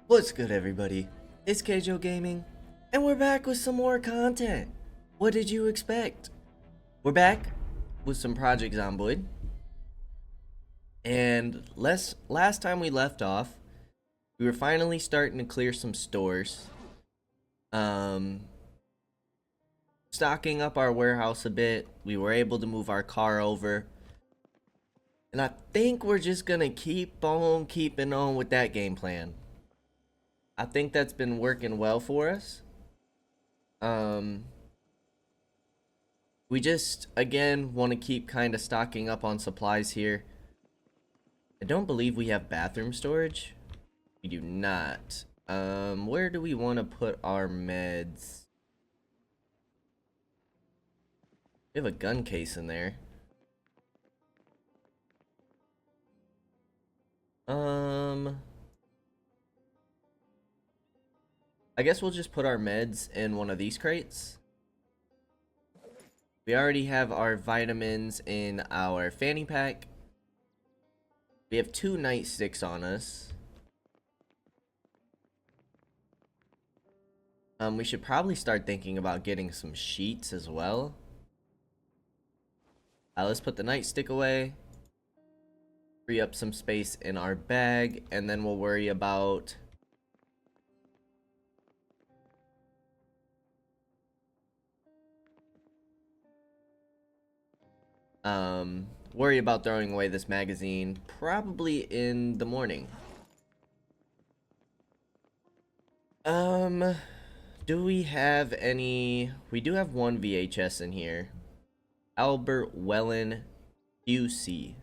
What's good, everybody? It's Kaige-O Gaming, and we're back with some more content. What did you expect? We're back with some Project Zomboid, and last time we left off, we were finally starting to clear some stores, um, stocking up our warehouse a bit. We were able to move our car over, and I think we're just gonna keep on keeping on with that game plan. I think that's been working well for us. Um, we just, again, want to keep kind of stocking up on supplies here. I don't believe we have bathroom storage. We do not. Where do we want to put our meds? We have a gun case in there. I guess we'll just put our meds in one of these crates. We already have our vitamins in our fanny pack. We have 2 nightsticks on us. We should probably start thinking about getting some sheets as well. Let's put the nightstick away. Free up some space in our bag, and then we'll worry about throwing away this magazine probably in the morning. Do we have any? We do have one VHS in here. Albert Wellen QC.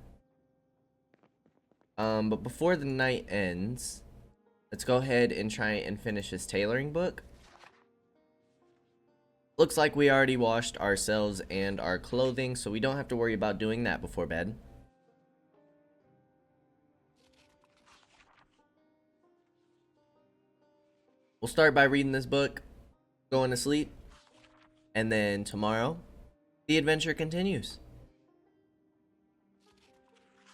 But before the night ends, let's go ahead and try and finish this tailoring book. Looks like we already washed ourselves and our clothing, so we don't have to worry about doing that before bed. We'll start by reading this book, going to sleep, and then tomorrow, the adventure continues.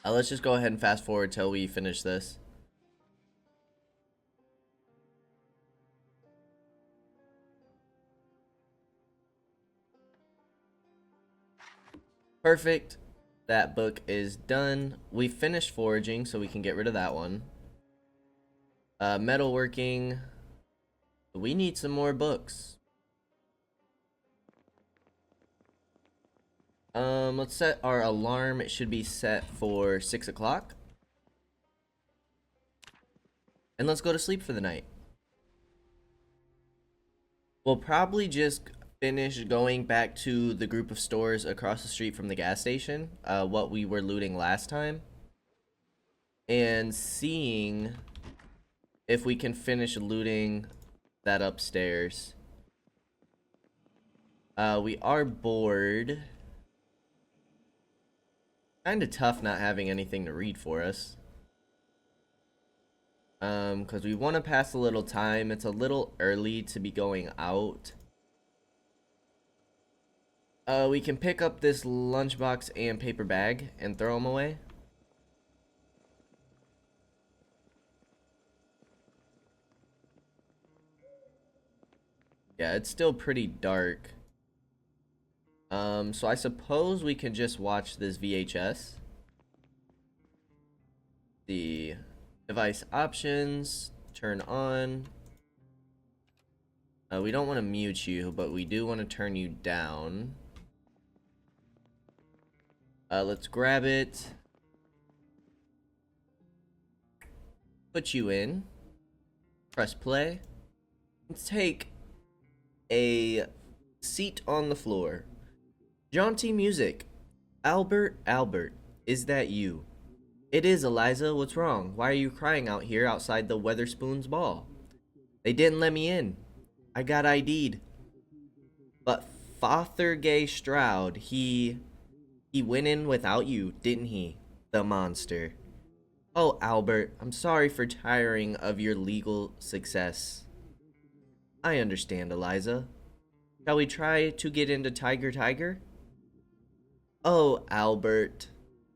Let's just go ahead and fast forward till we finish this. Perfect. That book is done. We finished foraging, so we can get rid of that one. Metalworking. We need some more books. Let's set our alarm. It should be set for 6 o'clock. And let's go to sleep for the night. We'll probably just finish going back to the group of stores across the street from the gas station, what we were looting last time, and seeing if we can finish looting that upstairs. We are bored. Kinda tough not having anything to read for us. Because we want to pass a little time. It's a little early to be going out. We can pick up this lunchbox and paper bag and throw them away. Yeah, it's still pretty dark. So I suppose we can just watch this VHS. The device options, turn on. We don't want to mute you, but we do want to turn you down. Let's grab it. Put you in. Press play. Let's take a seat on the floor. Jaunty music. Albert, Albert, is that you? It is, Eliza. What's wrong? Why are you crying out here outside the Weatherspoons ball? They didn't let me in. I got ID'd. But Fothergay Stroud, he went in without you, didn't he? The monster. Oh, Albert, I'm sorry for tiring of your legal success. I understand, Eliza. Shall we try to get into Tiger? Oh, Albert.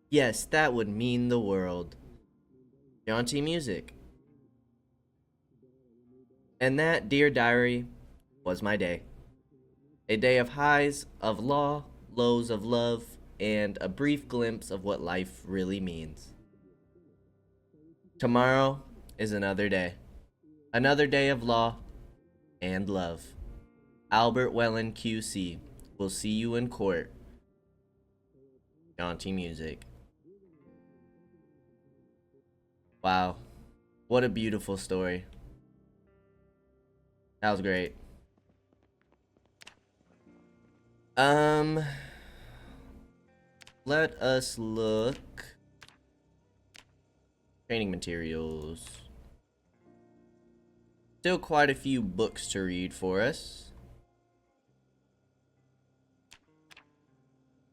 Yes, that would mean the world. Jaunty music. And that, dear diary, was my day. A day of highs of law, lows of love, and a brief glimpse of what life really means. Tomorrow is another day. Another day of law and love. Albert Wellen QC. We'll see you in court. Jaunty music. Wow. What a beautiful story. That was great. Let us look. Training materials. Still quite a few books to read for us.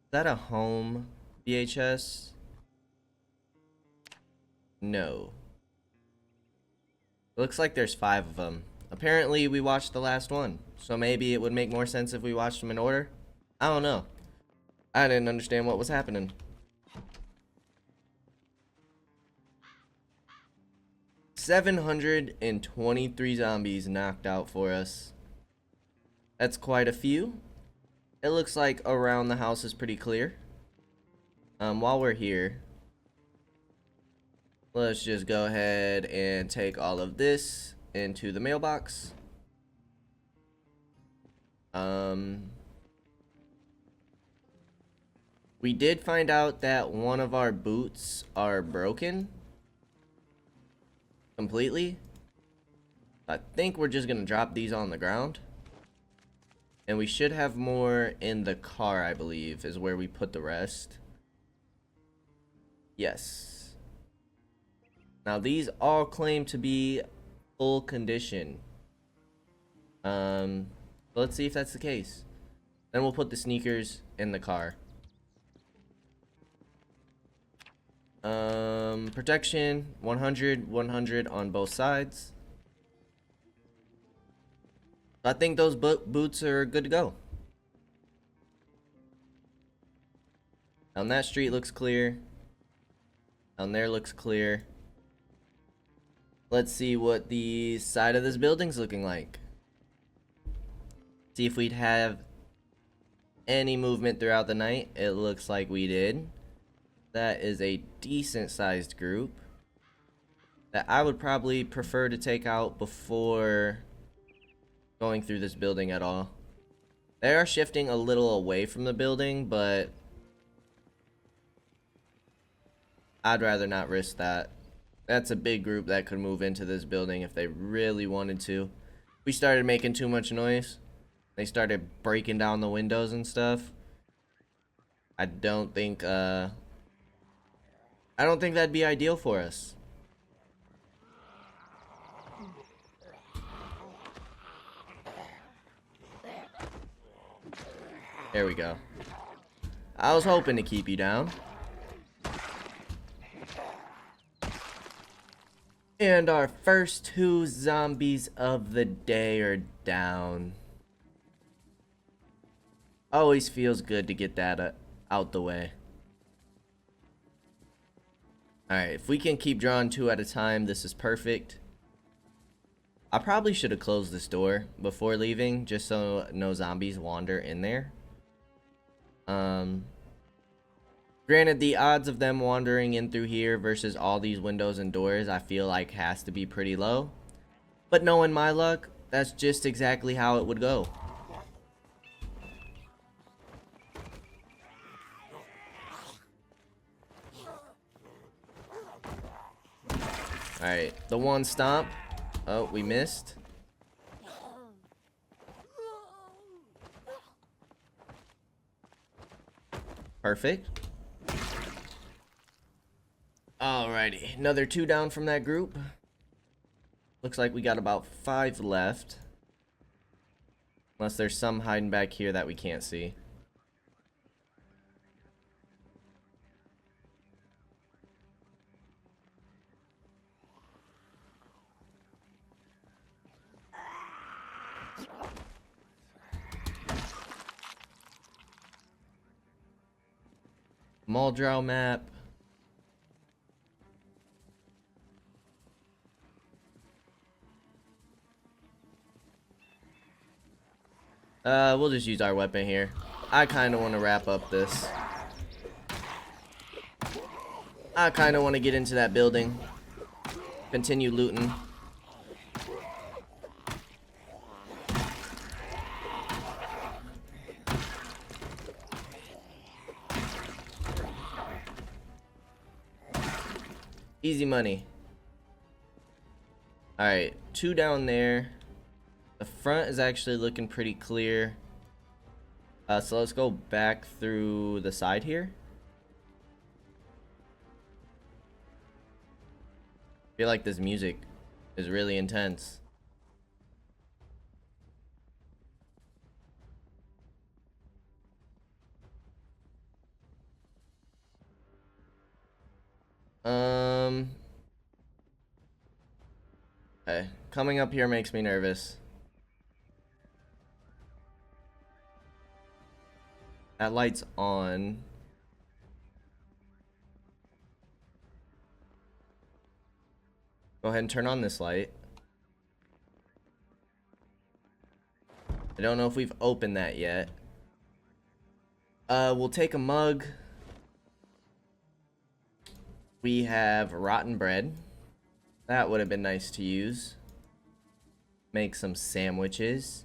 Is that a home VHS? No. Looks like there's 5 of them. Apparently we watched the last one, so maybe it would make more sense if we watched them in order. I don't know. I didn't understand what was happening. $723 zombies knocked out for us. That's quite a few. It looks like around the house is pretty clear. While we're here, let's just go ahead and take all of this into the mailbox. We did find out that one of our boots are broken completely. I think we're just gonna drop these on the ground. And we should have more in the car, I believe, is where we put the rest. Yes. Now these all claim to be full condition. Let's see if that's the case. Then we'll put the sneakers in the car. Protection 100, 100 on both sides. I think those boots are good to go. Down that street looks clear. Down there looks clear. Let's see what the side of this building's looking like. See if we'd have any movement throughout the night. It looks like we did. That is a decent sized group that I would probably prefer to take out before going through this building at all. They are shifting a little away from the building, but I'd rather not risk that. That's a big group that could move into this building if they really wanted to. We started making too much noise. They started breaking down the windows and stuff. I don't think that'd be ideal for us. There we go. I was hoping to keep you down. And our first 2 zombies of the day are down. Always feels good to get that out the way. Alright, if we can keep drawing 2 at a time, this is perfect. I probably should have closed this door before leaving, just so no zombies wander in there. Granted, the odds of them wandering in through here versus all these windows and doors, I feel like has to be pretty low. But knowing my luck, that's just exactly how it would go. Alright, the one stomp. Oh, we missed. Perfect. Alrighty, another 2 down from that group. Looks like we got about 5 left. Unless there's some hiding back here that we can't see. Muldrow map. We'll just use our weapon here. I kind of want to wrap up this. I kind of want to get into that building. Continue looting. Easy money. Alright, 2 down there. The front is actually looking pretty clear. So let's go back through the side here. I feel like this music is really intense. Okay, coming up here makes me nervous. That light's on. Go ahead and turn on this light. I don't know if we've opened that yet. We'll take a mug. We have rotten bread. That would have been nice to use. Make some sandwiches.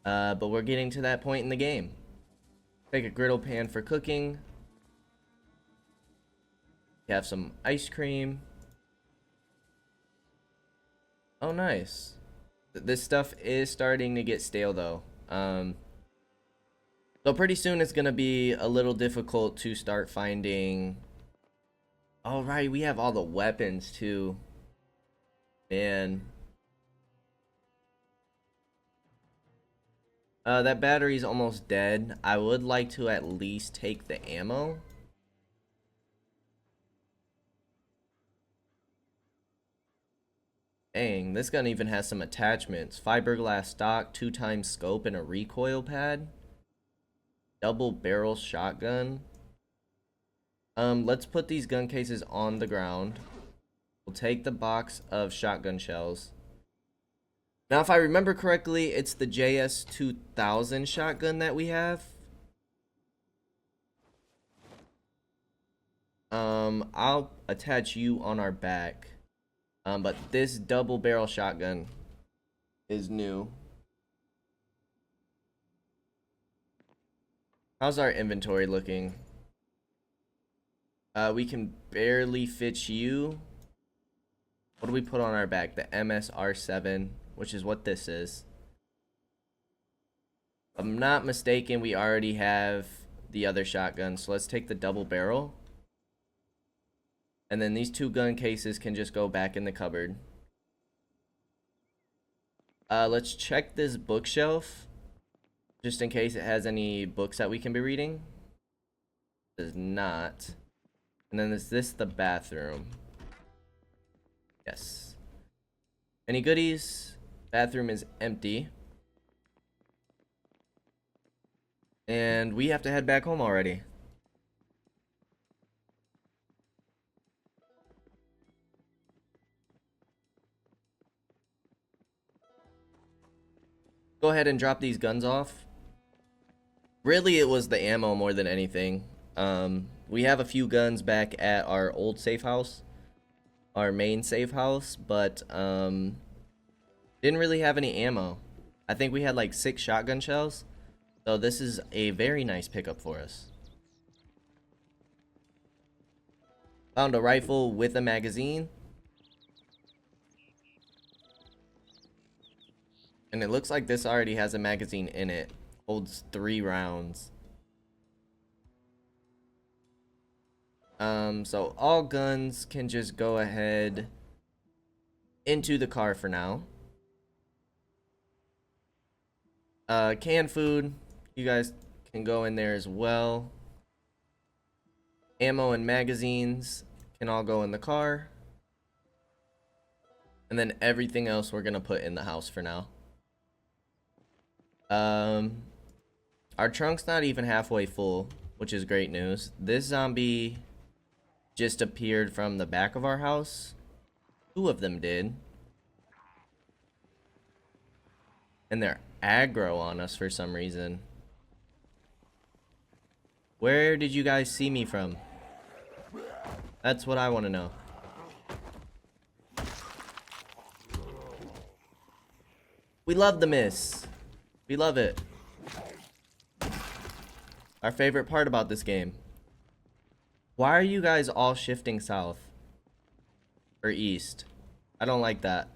But we're getting to that point in the game. Take a griddle pan for cooking. You have some ice cream. Oh, nice. This stuff is starting to get stale, though. So pretty soon it's gonna be a little difficult to start finding. Oh, right, we have all the weapons, too. Man. That battery's almost dead. I would like to at least take the ammo. Dang, this gun even has some attachments. Fiberglass stock, 2x scope, and a recoil pad. Double barrel shotgun. Let's put these gun cases on the ground. We'll take the box of shotgun shells. Now, if I remember correctly, it's the JS2000 shotgun that we have. I'll attach you on our back. But this double barrel shotgun is new. How's our inventory looking? We can barely fit you. What do we put on our back? The MSR7, which is what this is. If I'm not mistaken, we already have the other shotgun, so let's take the double barrel. And then these 2 gun cases can just go back in the cupboard. Let's check this bookshelf, just in case it has any books that we can be reading. It does not. And then is this the bathroom? Yes. Any goodies? Bathroom is empty. And we have to head back home already. Go ahead and drop these guns off. Really, it was the ammo more than anything. We have a few guns back at our old safe house, our main safe house, but didn't really have any ammo. I think we had like 6 shotgun shells, so this is a very nice pickup for us. Found a rifle with a magazine. And it looks like this already has a magazine in it. Holds 3 rounds. So all guns can just go ahead into the car for now. Canned food, you guys can go in there as well. Ammo and magazines can all go in the car. And then everything else we're gonna put in the house for now. Our trunk's not even halfway full, which is great news. This zombie just appeared from the back of our house. 2 of them did. And they're aggro on us for some reason. Where did you guys see me from? That's what I want to know. We love the miss. We love it. Our favorite part about this game. Why are you guys all shifting south? Or east? I don't like that.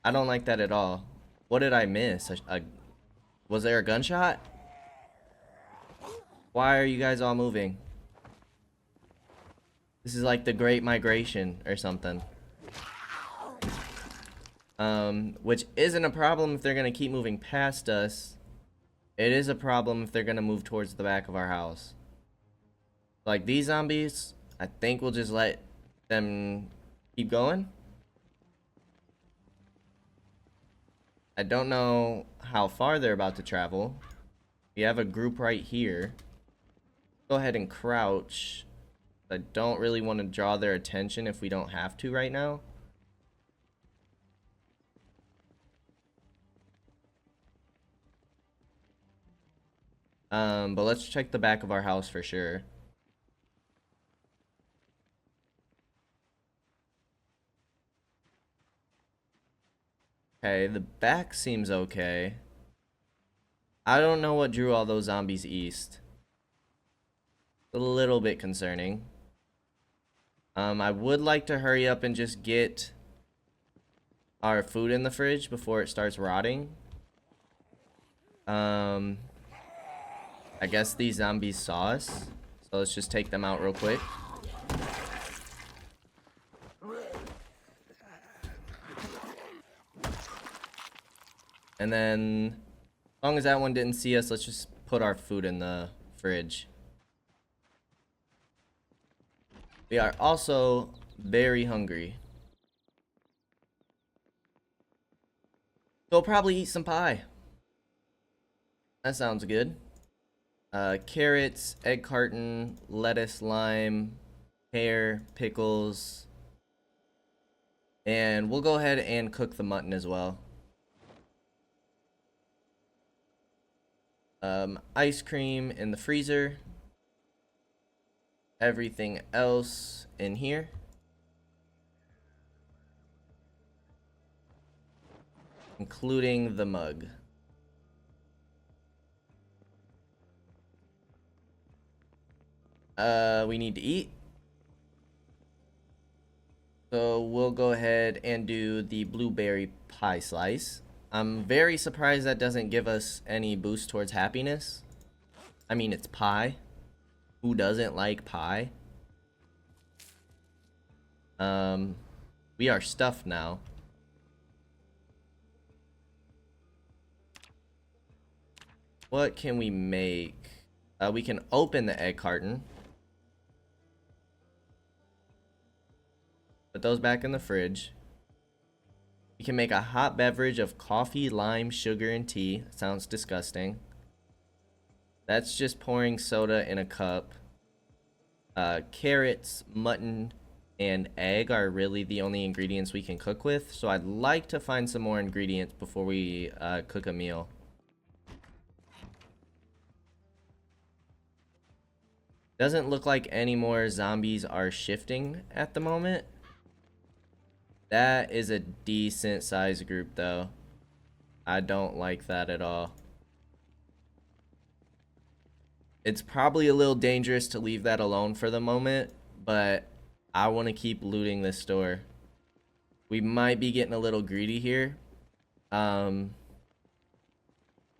I don't like that at all. What did I miss? Was there a gunshot? Why are you guys all moving? This is like the Great Migration or something. Which isn't a problem if they're gonna keep moving past us. It is a problem if they're gonna move towards the back of our house. Like these zombies, I think we'll just let them keep going. I don't know how far they're about to travel. We have a group right here. Go ahead and crouch. I don't really want to draw their attention if we don't have to right now. But let's check the back of our house for sure. Okay, the back seems okay. I don't know what drew all those zombies east. A little bit concerning. I would like to hurry up and just get our food in the fridge before it starts rotting. I guess these zombies saw us, so let's just take them out real quick. And then, as long as that one didn't see us, let's just put our food in the fridge. We are also very hungry. So we'll probably eat some pie. That sounds good. Carrots, egg carton, lettuce, lime, pear, pickles. And we'll go ahead and cook the mutton as well. Ice cream in the freezer. Everything else in here. Including the mug. We need to eat. So we'll go ahead and do the blueberry pie slice. I'm very surprised that doesn't give us any boost towards happiness. I mean, it's pie. Who doesn't like pie? We are stuffed now. What can we make? We can open the egg carton. Put those back in the fridge. We can make a hot beverage of coffee, lime, sugar, and tea. Sounds disgusting. That's just pouring soda in a cup. Carrots, mutton, and egg are really the only ingredients we can cook with. So I'd like to find some more ingredients before we cook a meal. Doesn't look like any more zombies are shifting at the moment. That is a decent size group though. I don't like that at all. It's probably a little dangerous to leave that alone for the moment, but I want to keep looting this store. We might be getting a little greedy here. But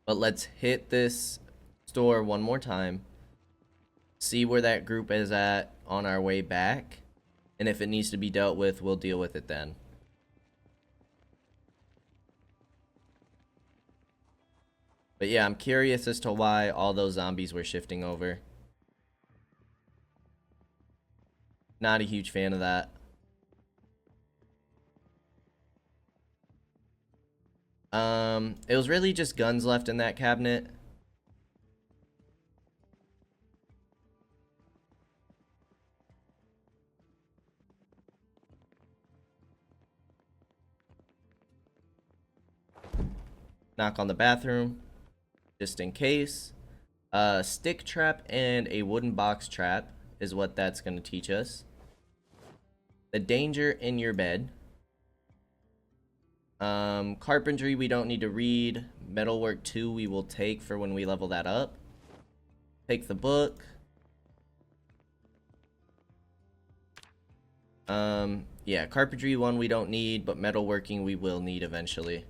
let's hit this store one more time. See where that group is at on our way back. And if it needs to be dealt with, we'll deal with it then. But yeah, I'm curious as to why all those zombies were shifting over. Not a huge fan of that. It was really just guns left in that cabinet. Knock on the bathroom, just in case. Stick trap and a wooden box trap is what that's going to teach us. The danger in your bed. Carpentry we don't need to read. Metalwork 2 we will take for when we level that up. Take the book. Yeah, carpentry 1 we don't need, but metalworking we will need eventually.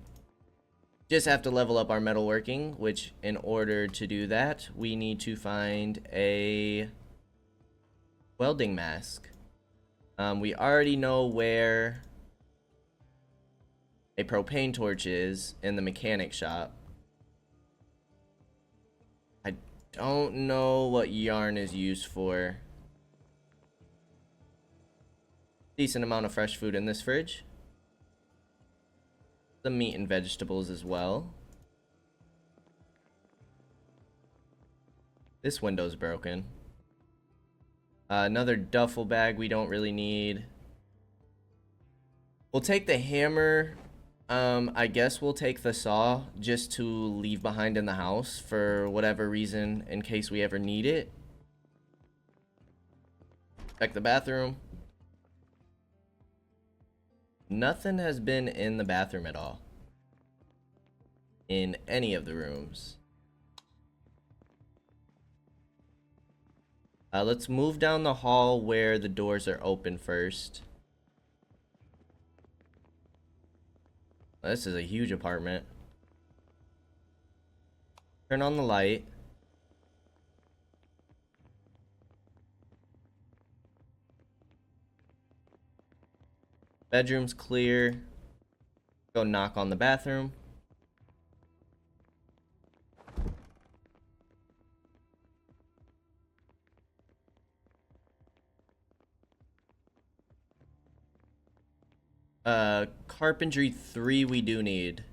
Just have to level up our metalworking, which in order to do that, we need to find a welding mask. We already know where a propane torch is in the mechanic shop. I don't know what yarn is used for. Decent amount of fresh food in this fridge. Some meat and vegetables as well. This window's broken. Another duffel bag we don't really need. We'll take the hammer. I guess we'll take the saw just to leave behind in the house for whatever reason in case we ever need it. Check the bathroom. Nothing has been in the bathroom at all. In any of the rooms. Let's move down the hall where the doors are open first. This is a huge apartment. Turn on the light. Bedroom's clear. Go knock on the bathroom. Carpentry 3 we do need.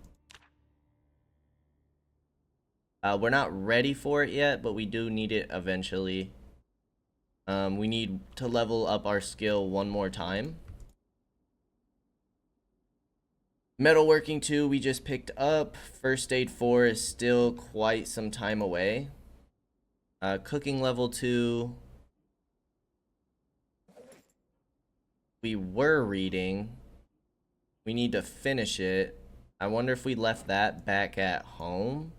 We're not ready for it yet, but we do need it eventually. We need to level up our skill one more time. Metalworking 2 we just picked up. First aid 4 is still quite some time away. Cooking level 2. We were reading. We need to finish it. I wonder if we left that back at home.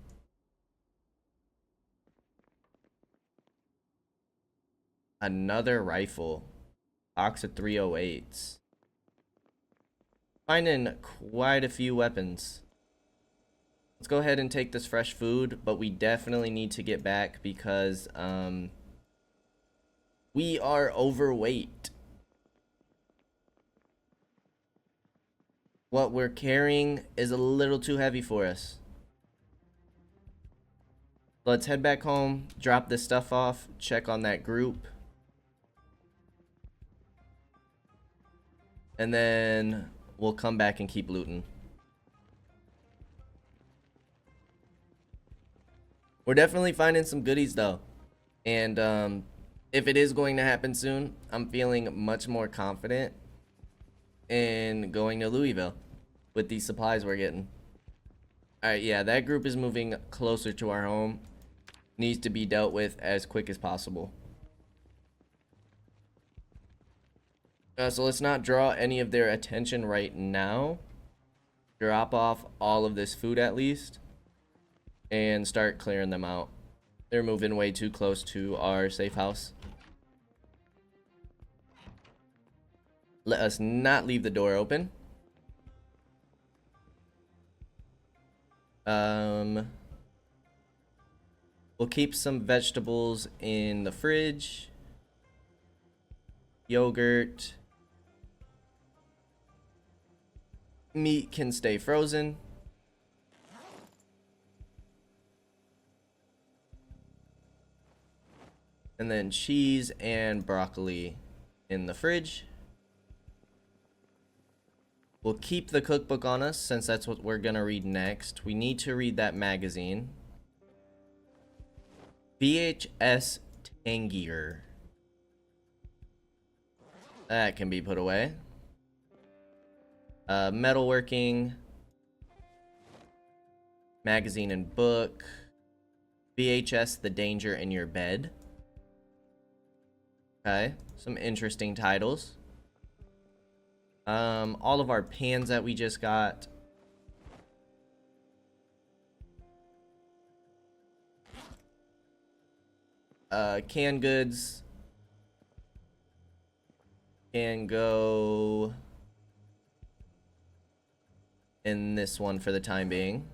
Another rifle. Box of 308s. Finding quite a few weapons. Let's go ahead and take this fresh food, but we definitely need to get back because we are overweight. What we're carrying is a little too heavy for us. Let's head back home, drop this stuff off, check on that group. And then we'll come back and keep looting. We're definitely finding some goodies though. And if it is going to happen soon, I'm feeling much more confident in going to Louisville with these supplies we're getting. Alright, yeah, that group is moving closer to our home. Needs to be dealt with as quick as possible. So let's not draw any of their attention right now. Drop off all of this food at least. And start clearing them out. They're moving way too close to our safe house. Let us not leave the door open. We'll keep some vegetables in the fridge. Yogurt. Meat can stay frozen. And then cheese and broccoli in the fridge. We'll keep the cookbook on us since that's what we're gonna read next. We need to read that magazine. VHS Tangier. That can be put away. Metalworking. magazine and book, VHS, The Danger in Your Bed. Okay, some interesting titles. All of our pans that we just got. Canned goods can go in this one for the time being.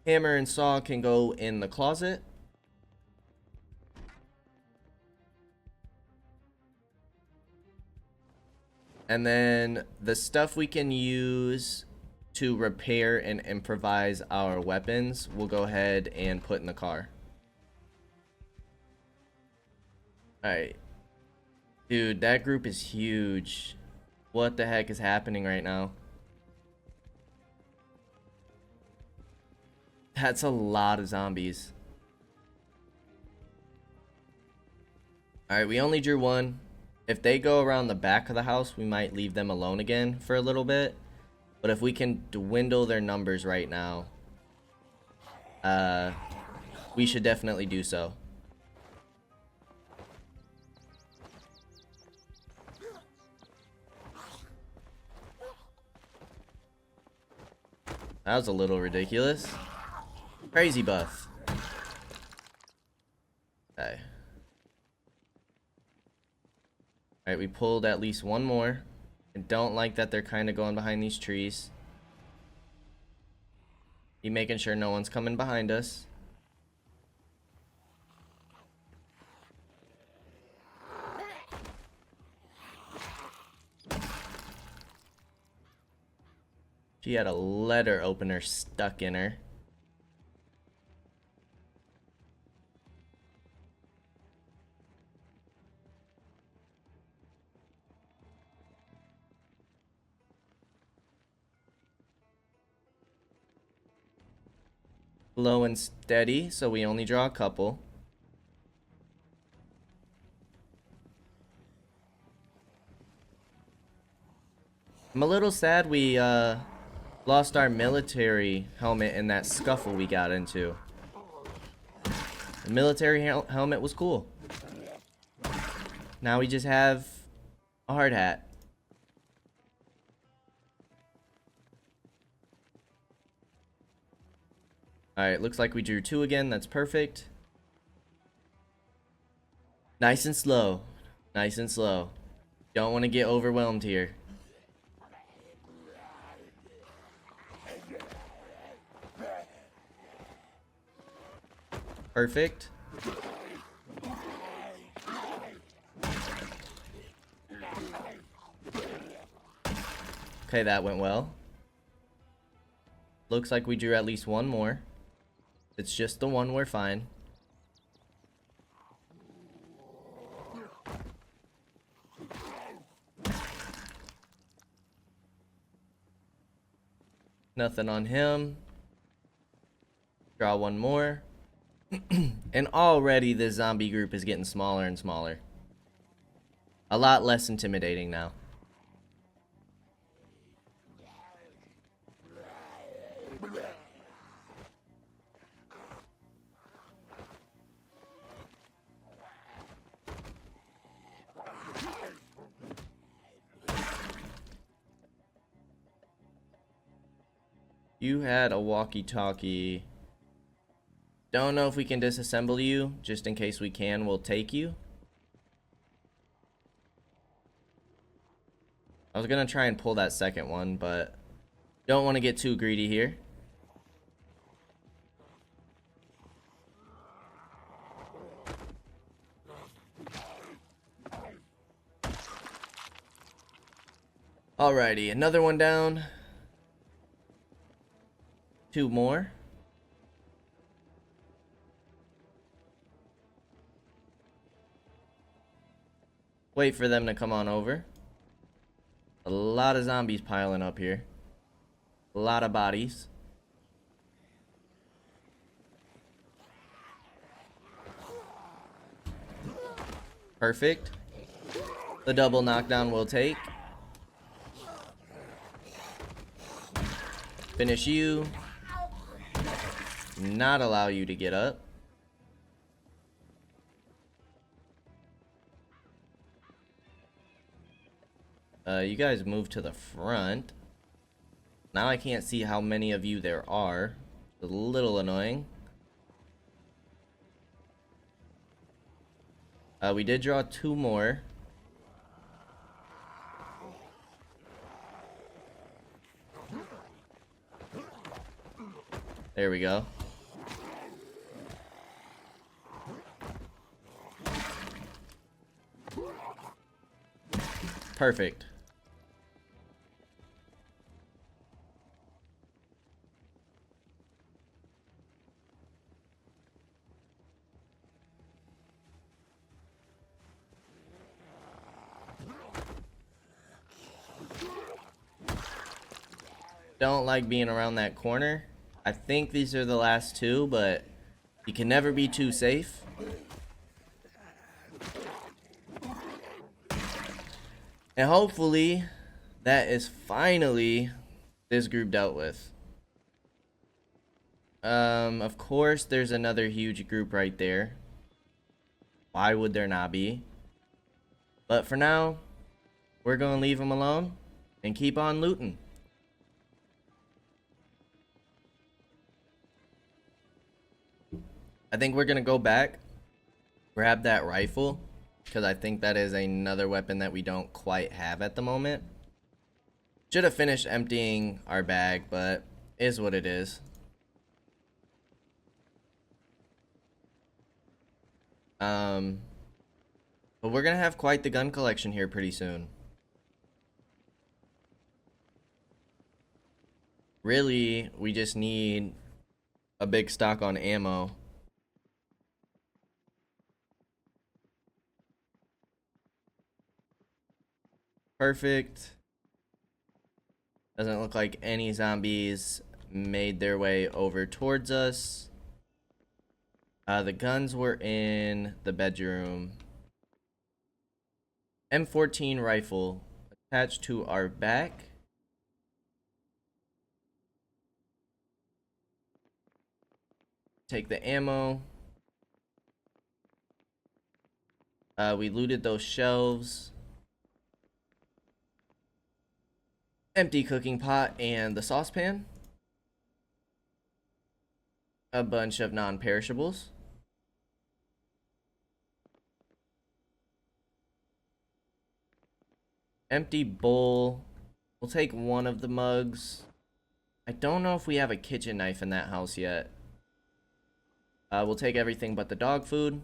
Hammer and saw can go in the closet. And then the stuff we can use to repair and improvise our weapons, we'll go ahead and put in the car. Alright. Dude, that group is huge. What the heck is happening right now? That's a lot of zombies. Alright, we only drew one. If they go around the back of the house, we might leave them alone again for a little bit. But if we can dwindle their numbers right now, we should definitely do so. That was a little ridiculous. Crazy buff. Okay. Alright, we pulled at least one more. I don't like that they're kind of going behind these trees. Be making sure no one's coming behind us. She had a letter opener stuck in her. Low and steady, so we only draw a couple. I'm a little sad we lost our military helmet in that scuffle we got into. The military helmet was cool. Now we just have a hard hat. Alright, looks like we drew two again. That's perfect. Nice and slow. Nice and slow. Don't want to get overwhelmed here. Perfect. Okay, that went well. Looks like we drew at least one more. It's just the one, we're fine. Nothing on him. Draw one more. And already this zombie group is getting smaller and smaller. A lot less intimidating now. You had a walkie-talkie. Don't know if we can disassemble you. Just in case we can, we'll take you. I was gonna try and pull that second one, but don't want to get too greedy here. Alrighty, another one down. Two more. Wait for them to come on over. A lot of zombies piling up here. A lot of bodies. Perfect. The double knockdown will take. Finish you. Not allow you to get up. You guys move to the front. Now I can't see how many of you there are. It's a little annoying. We did draw 2 more. There we go. Perfect. Don't like being around that corner. I think these are the last 2, but you can never be too safe. And hopefully that is finally this group dealt with. Of course there's another huge group right there. Why would there not be? But for now, we're gonna leave them alone and keep on looting. I think we're gonna go back, grab that rifle, because I think that is another weapon that we don't quite have at the moment. Should have finished emptying our bag, but is what it is. But we're gonna have quite the gun collection here pretty soon. Really, we just need a big stock on ammo. Perfect. Doesn't look like any zombies made their way over towards us. The guns were in the bedroom. M14 rifle attached to our back. Take the ammo. We looted those shelves. Empty cooking pot and the saucepan. A bunch of non-perishables. Empty bowl. We'll take one of the mugs. I don't know if we have a kitchen knife in that house yet. We'll take everything but the dog food.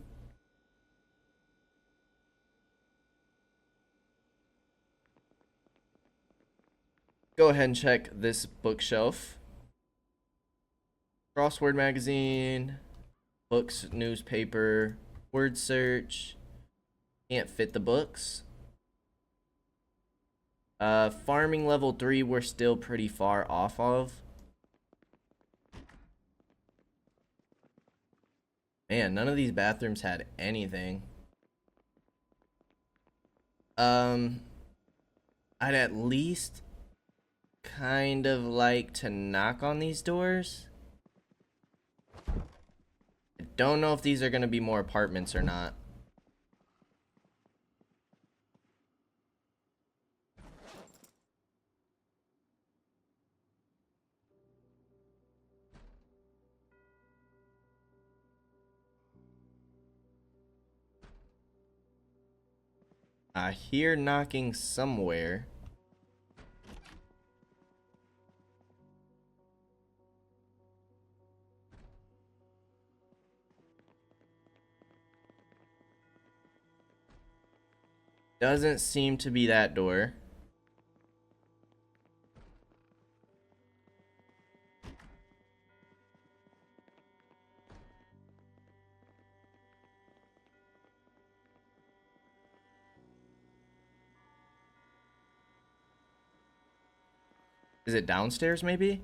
Go ahead and check this bookshelf. Crossword magazine, books, newspaper, word search. Can't fit the books. Farming level 3 we're still pretty far off of. Man, none of these bathrooms had anything. I'd at least kind of like to knock on these doors. I don't know if these are going to be more apartments or not. I hear knocking somewhere. Doesn't seem to be that door. Is it downstairs maybe?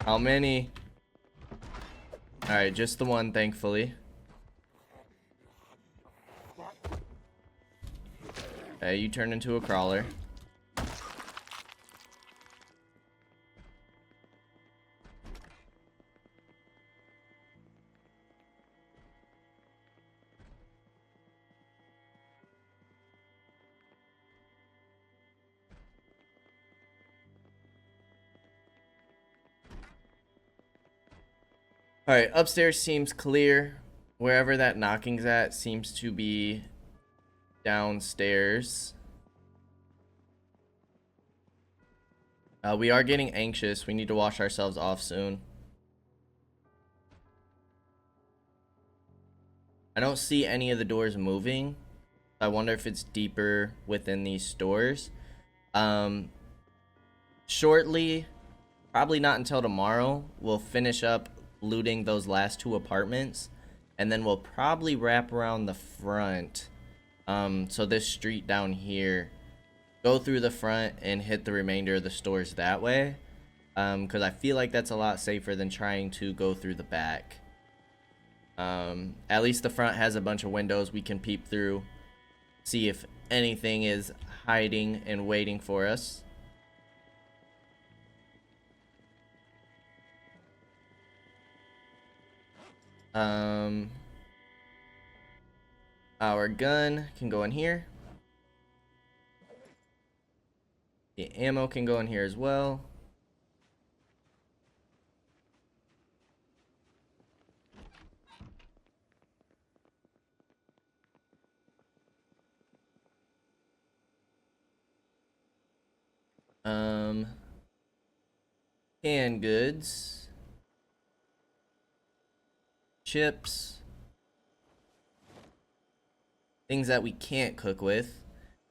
How many? Alright, just the one, thankfully. Okay, you turn into a crawler. Alright, upstairs seems clear. Wherever that knocking's at seems to be downstairs. We are getting anxious. We need to wash ourselves off soon. I don't see any of the doors moving. I wonder if it's deeper within these stores. Shortly, probably not until tomorrow, we'll finish up looting those last two apartments. And then we'll probably wrap around the front. So this street down here, go through the front and hit the remainder of the stores that way, because I feel like that's a lot safer than trying to go through the back. At least the front has a bunch of windows we can peep through, see if anything is hiding and waiting for us. Our gun can go in here. The ammo can go in here as well. Canned goods. Chips. Things that we can't cook with.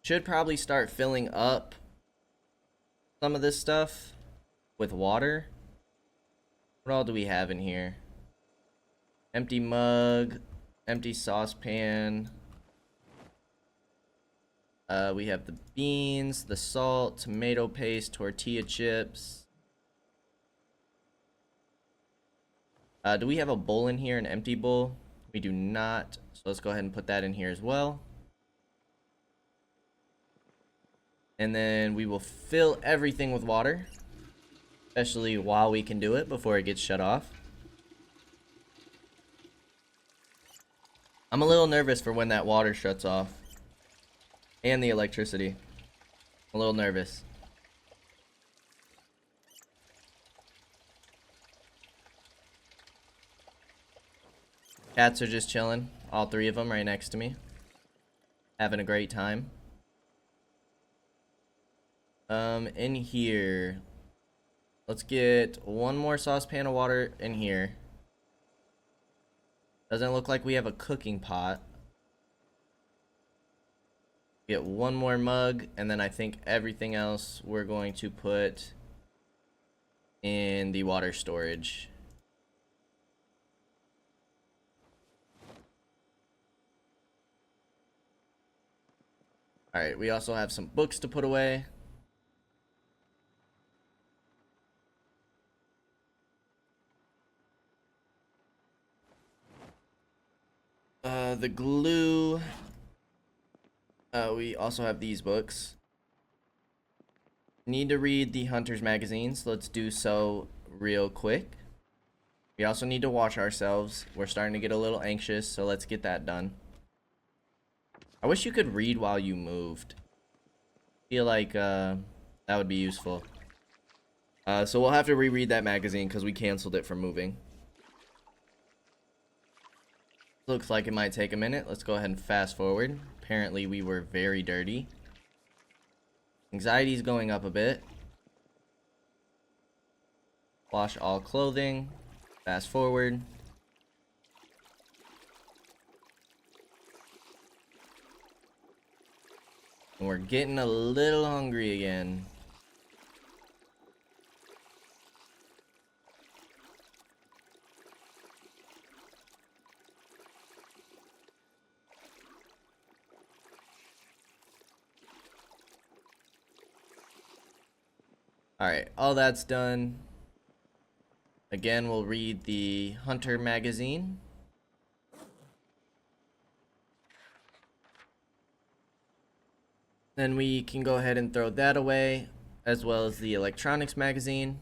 Should probably start filling up some of this stuff with water. What all do we have in here? Empty mug, empty saucepan. We have the beans, the salt, tomato paste, tortilla chips. Do we have a bowl in here, an empty bowl? We do not, so let's go ahead and put that in here as well. And then we will fill everything with water, especially while we can do it before it gets shut off. I'm a little nervous for when that water shuts off. And the electricity. I'm a little nervous. Cats are just chilling. All three of them right next to me. Having a great time. In here. Let's get one more saucepan of water in here. Doesn't look like we have a cooking pot. Get one more mug, and then I think everything else we're going to put in the water storage. Alright, we also have some books to put away. The glue. We also have these books. Need to read the Hunter's magazines. Let's do so real quick. We also need to wash ourselves. We're starting to get a little anxious, so let's get that done. I wish you could read while you moved. Feel like that would be useful. So we'll have to reread that magazine because we canceled it from moving. Looks like it might take a minute. Let's go ahead and fast forward. Apparently we were very dirty. Anxiety's going up a bit. Wash all clothing. Fast forward. And we're getting a little hungry again. Alright, all that's done. Again, we'll read the Hunter magazine. Then we can go ahead and throw that away, as well as the electronics magazine.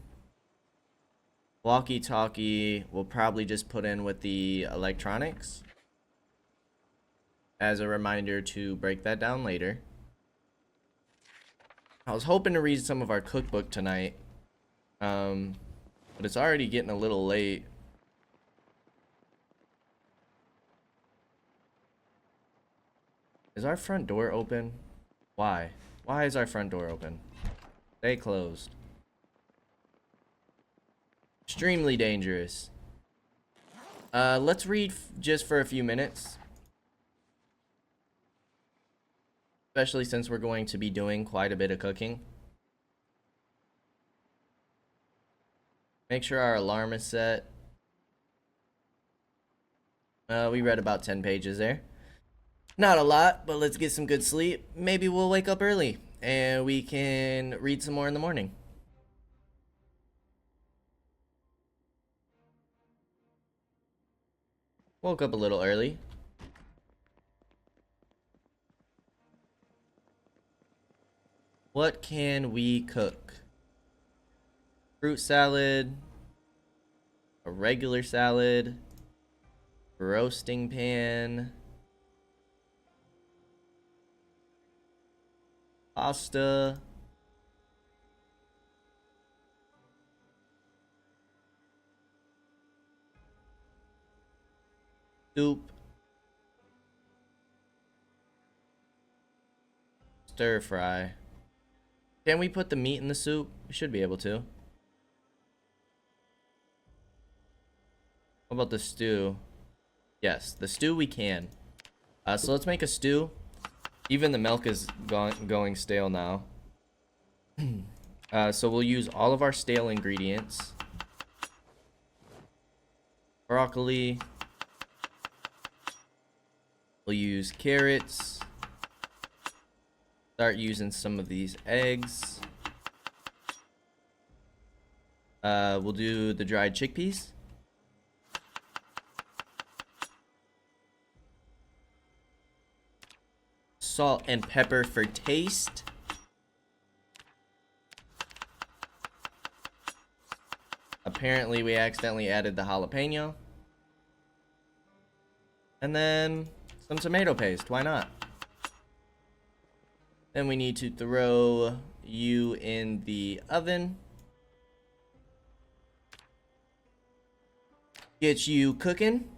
Walkie-talkie we'll probably just put in with the electronics as a reminder to break that down later. I was hoping to read some of our cookbook tonight, but it's already getting a little late. Is our front door open? Why? Why is our front door open? Stay closed. Extremely dangerous. Let's read just for a few minutes. Especially since we're going to be doing quite a bit of cooking. Make sure our alarm is set. We read about 10 pages there. Not a lot, but let's get some good sleep. Maybe we'll wake up early and we can read some more in the morning. Woke up a little early. What can we cook? Fruit salad, a regular salad, roasting pan, pasta, soup, stir fry. Can we put the meat in the soup? We should be able to. What about the stew? Yes, the stew we can. So let's make a stew. Even the milk is going stale now. So we'll use all of our stale ingredients. Broccoli. We'll use carrots. Start using some of these eggs. We'll do the dried chickpeas. Salt and pepper for taste. Apparently we accidentally added the jalapeno. And then some tomato paste, why not? Then we need to throw you in the oven. Get you cooking.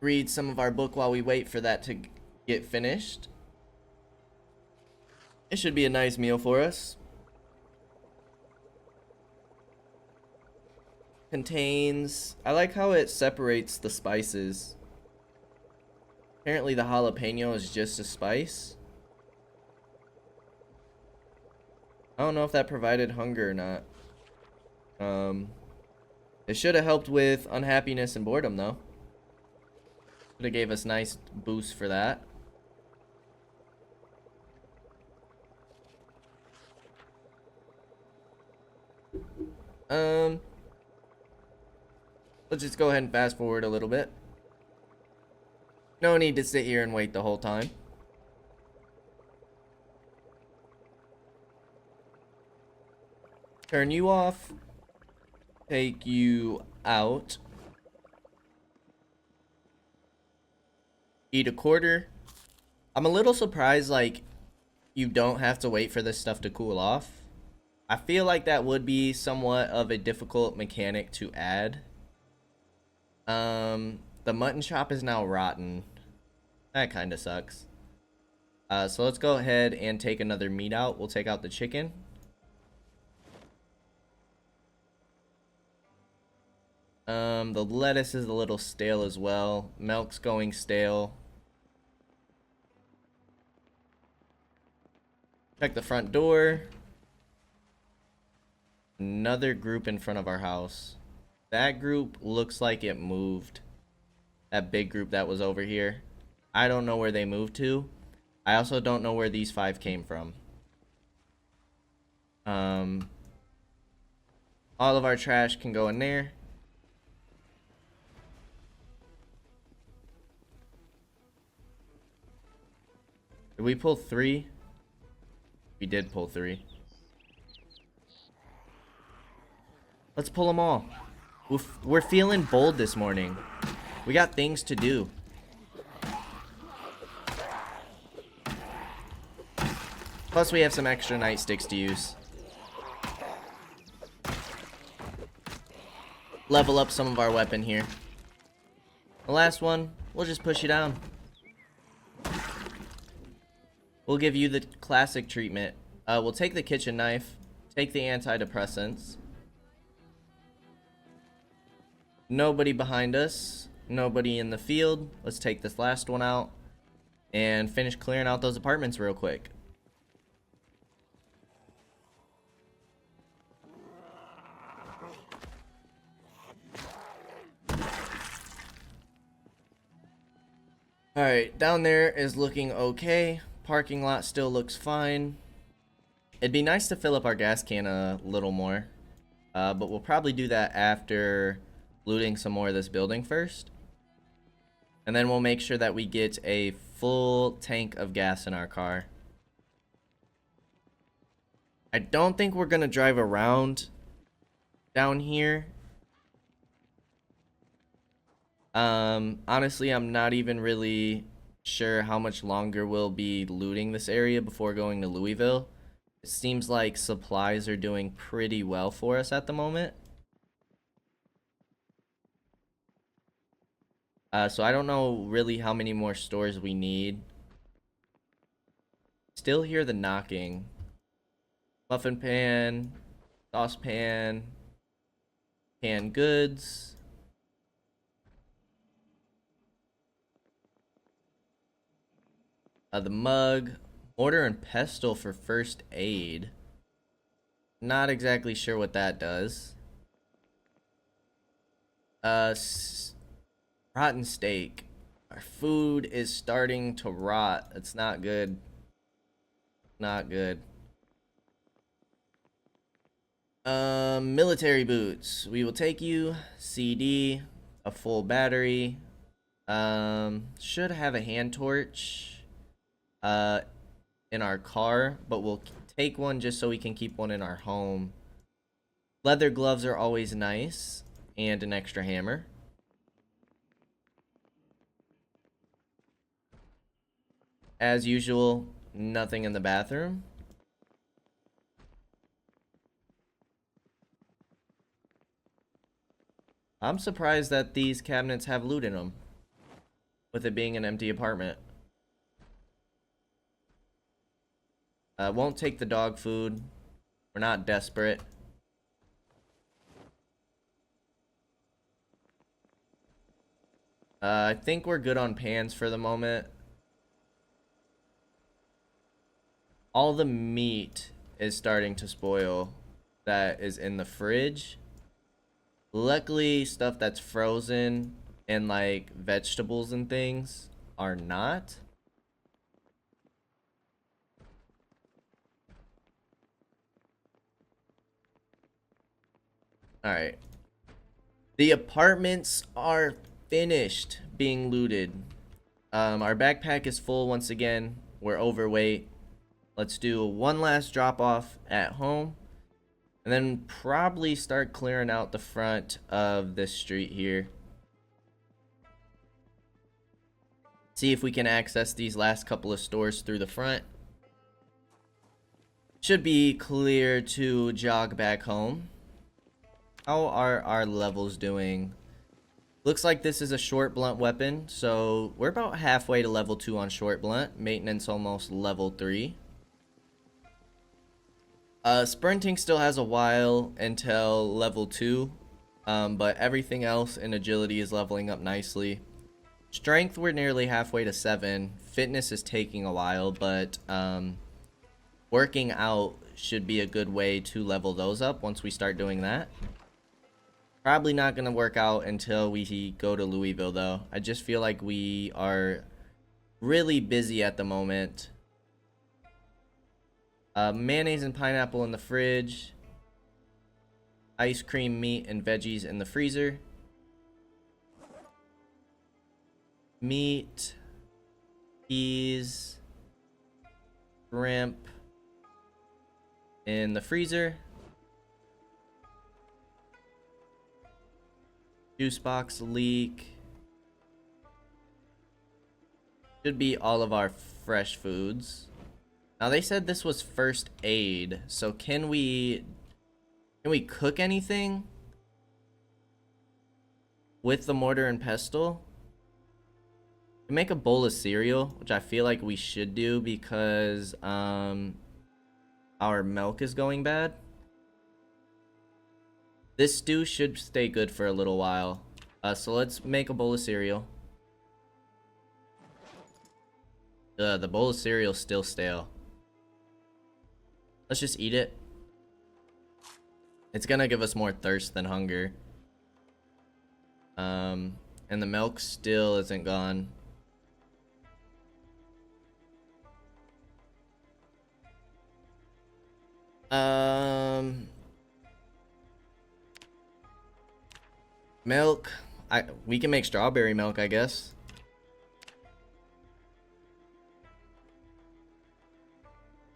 Read some of our book while we wait for that to get finished. It should be a nice meal for us. Contains, I like how it separates the spices. Apparently the jalapeno is just a spice. I don't know if that provided hunger or not. It should have helped with unhappiness and boredom though. Should have gave us nice boost for that. Let's just go ahead and fast forward a little bit. No need to sit here and wait the whole time. Turn you off. Take you out. Eat a quarter. I'm a little surprised, like, you don't have to wait for this stuff to cool off. I feel like that would be somewhat of a difficult mechanic to add. The mutton chop is now rotten. That kind of sucks. So let's go ahead and take another meat out. We'll take out the chicken. The lettuce is a little stale as well. Milk's going stale. Check the front door. Another group in front of our house. That group looks like it moved. That big group that was over here. I don't know where they moved to. I also don't know where these 5 came from. All of our trash can go in there. Did we pull 3? We did pull 3. Let's pull them all. We're feeling bold this morning. We got things to do. Plus we have some extra nightsticks to use. Level up some of our weapon here. The last one, we'll just push you down. We'll give you the classic treatment. We'll take the kitchen knife, take the antidepressants. Nobody behind us, nobody in the field. Let's take this last one out and finish clearing out those apartments real quick. Alright, down there is looking okay. Parking lot still looks fine. It'd be nice to fill up our gas can a little more. But we'll probably do that after looting some more of this building first. And then we'll make sure that we get a full tank of gas in our car. I don't think we're gonna drive around down here. Honestly, I'm not even really sure how much longer we'll be looting this area before going to Louisville. It seems like supplies are doing pretty well for us at the moment. So I don't know really how many more stores we need. Still hear the knocking. Muffin pan, saucepan, canned goods. The mug, mortar and pestle for first aid. Not exactly sure what that does. Rotten steak. Our food is starting to rot. It's not good. Not good. Military boots. We will take you. CD, a full battery. Should have a hand torch in our car, but we'll take one just so we can keep one in our home. Leather gloves are always nice, and an extra hammer. As usual, nothing in the bathroom. I'm surprised that these cabinets have loot in them, with it being an empty apartment. Won't take the dog food. We're not desperate. I think we're good on pans for the moment. All the meat is starting to spoil that is in the fridge. Luckily, stuff that's frozen and like vegetables and things are not. Alright. The apartments are finished being looted. Our backpack is full once again. We're overweight. Let's do one last drop off at home. And then probably start clearing out the front of this street here. See if we can access these last couple of stores through the front. Should be clear to jog back home. How are our levels doing? Looks like this is a short blunt weapon, so we're about halfway to level 2 on short blunt. Maintenance almost level 3. Sprinting still has a while until level 2, but everything else in agility is leveling up nicely. Strength, we're nearly halfway to 7. Fitness is taking a while, but working out should be a good way to level those up once we start doing that. Probably not going to work out until we go to Louisville, though. I just feel like we are really busy at the moment. Mayonnaise and pineapple in the fridge. Ice cream, meat, and veggies in the freezer. Meat, peas, shrimp in the freezer. Juice box leak. Should be all of our fresh foods. Now they said this was first aid, so can we cook anything with the mortar and pestle? We make a bowl of cereal, which I feel like we should do because our milk is going bad. This stew should stay good for a little while. So let's make a bowl of cereal. The bowl of cereal is still stale. Let's just eat it. It's gonna give us more thirst than hunger. And the milk still isn't gone. Milk. We can make strawberry milk, I guess.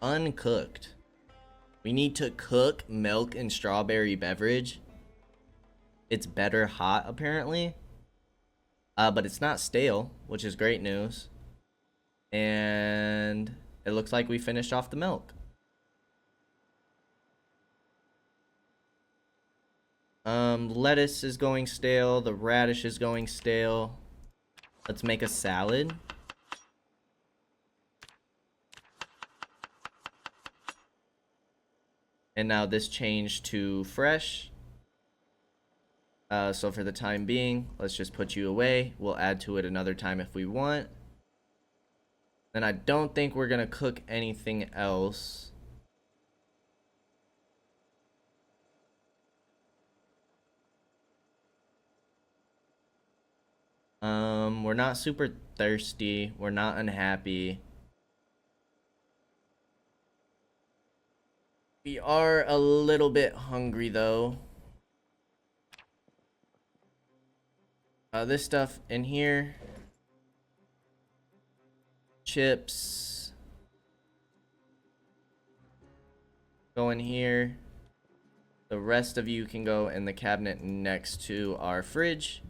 Uncooked. We need to cook milk and strawberry beverage. It's better hot, apparently. But it's not stale, which is great news. And it looks like we finished off the milk. Lettuce is going stale. The radish is going stale. Let's make a salad. And now this changed to fresh. So for the time being, let's just put you away. We'll add to it another time if we want. Then I don't think we're gonna cook anything else. We're not super thirsty. We're not unhappy. We are a little bit hungry though. This stuff in here. Chips. Go in here. The rest of you can go in the cabinet next to our fridge.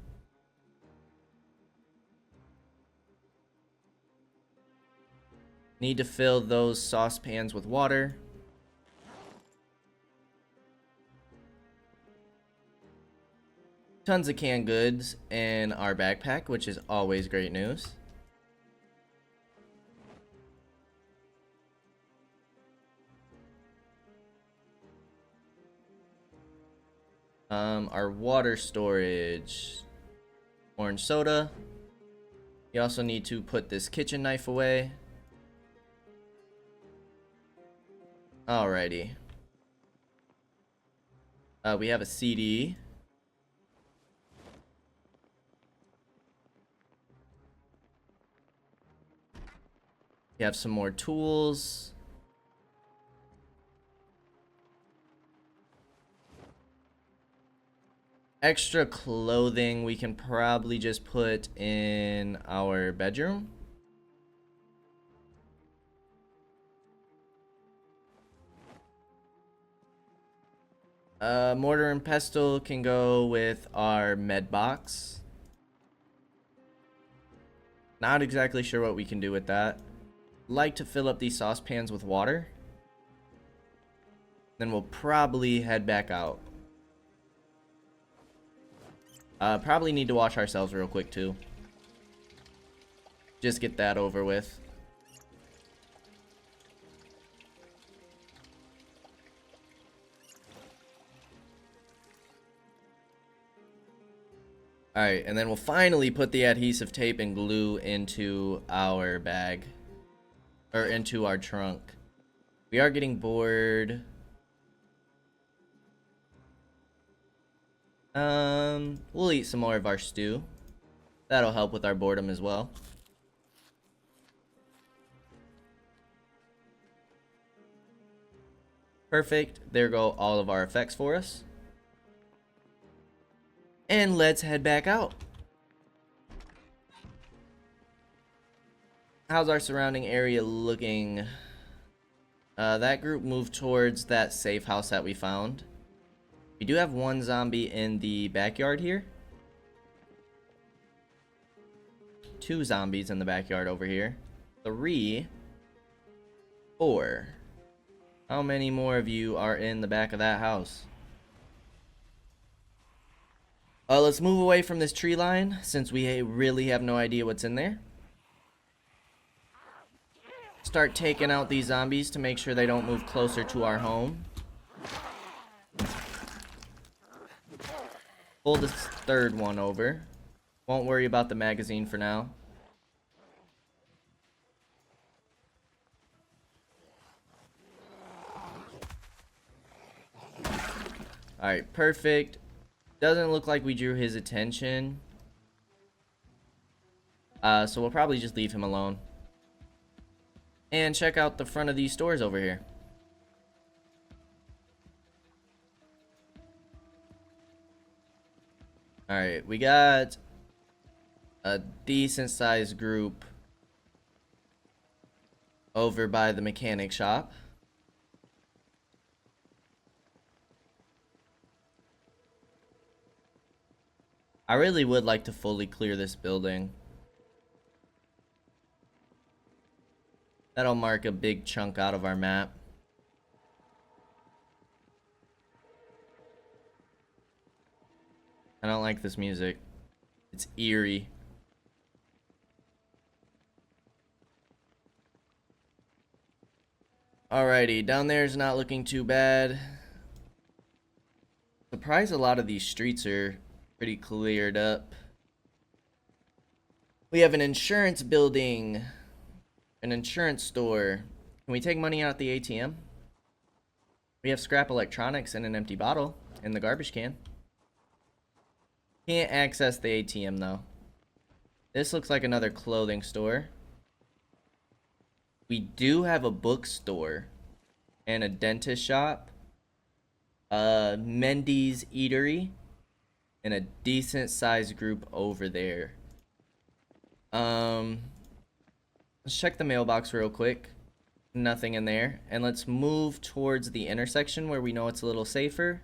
Need to fill those saucepans with water. Tons of canned goods in our backpack, which is always great news. Our water storage. Orange soda. You also need to put this kitchen knife away. Alrighty. We have a CD. We have some more tools. Extra clothing we can probably just put in our bedroom. Mortar and pestle can go with our med box. Not exactly sure what we can do with that. Like to fill up these saucepans with water. Then we'll probably head back out. Probably need to wash ourselves real quick too. Just get that over with. Alright, and then we'll finally put the adhesive tape and glue into our bag. Or into our trunk. We are getting bored. We'll eat some more of our stew. That'll help with our boredom as well. Perfect. There go all of our effects for us. And let's head back out. How's our surrounding area looking? That group moved towards that safe house that we found. We do have one zombie in the backyard here. Two zombies in the backyard over here. 3, 4. How many more of you are in the back of that house? Let's move away from this tree line since we really have no idea what's in there. Start taking out these zombies to make sure they don't move closer to our home. Pull this third one over. Won't worry about the magazine for now. Alright, perfect. Doesn't look like we drew his attention. So we'll probably just leave him alone. And check out the front of these stores over here. Alright, we got a decent sized group over by the mechanic shop. I really would like to fully clear this building. That'll mark a big chunk out of our map. I don't like this music. It's eerie. Alrighty, down there is not looking too bad. Surprised a lot of these streets are pretty cleared up. We have an insurance building. An insurance store. Can we take money out at the ATM? We have scrap electronics and an empty bottle in the garbage can. Can't access the ATM though. This looks like another clothing store. We do have a bookstore and a dentist shop, a Mendy's eatery, and a decent sized group over there. Let's check the mailbox real quick. Nothing in there. And let's move towards the intersection where we know it's a little safer.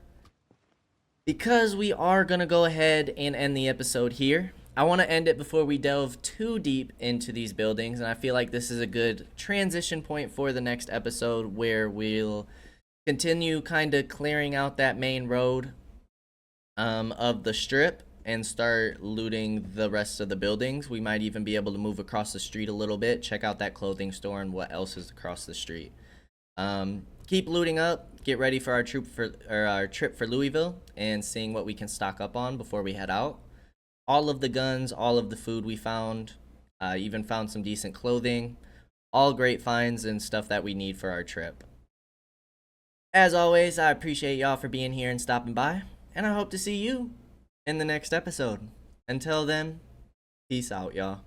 Because we are going to go ahead and end the episode here. I want to end it before we delve too deep into these buildings. And I feel like this is a good transition point for the next episode where we'll continue kind of clearing out that main road of the strip and start looting the rest of the buildings. We might even be able to move across the street a little bit, check out that clothing store and what else is across the street. Keep looting up, get ready for our trip for Louisville and seeing what we can stock up on before we head out. All of the guns, all of the food we found, even found some decent clothing, all great finds and stuff that we need for our trip. As always, I appreciate y'all for being here and stopping by, and I hope to see you in the next episode. Until then, peace out, y'all.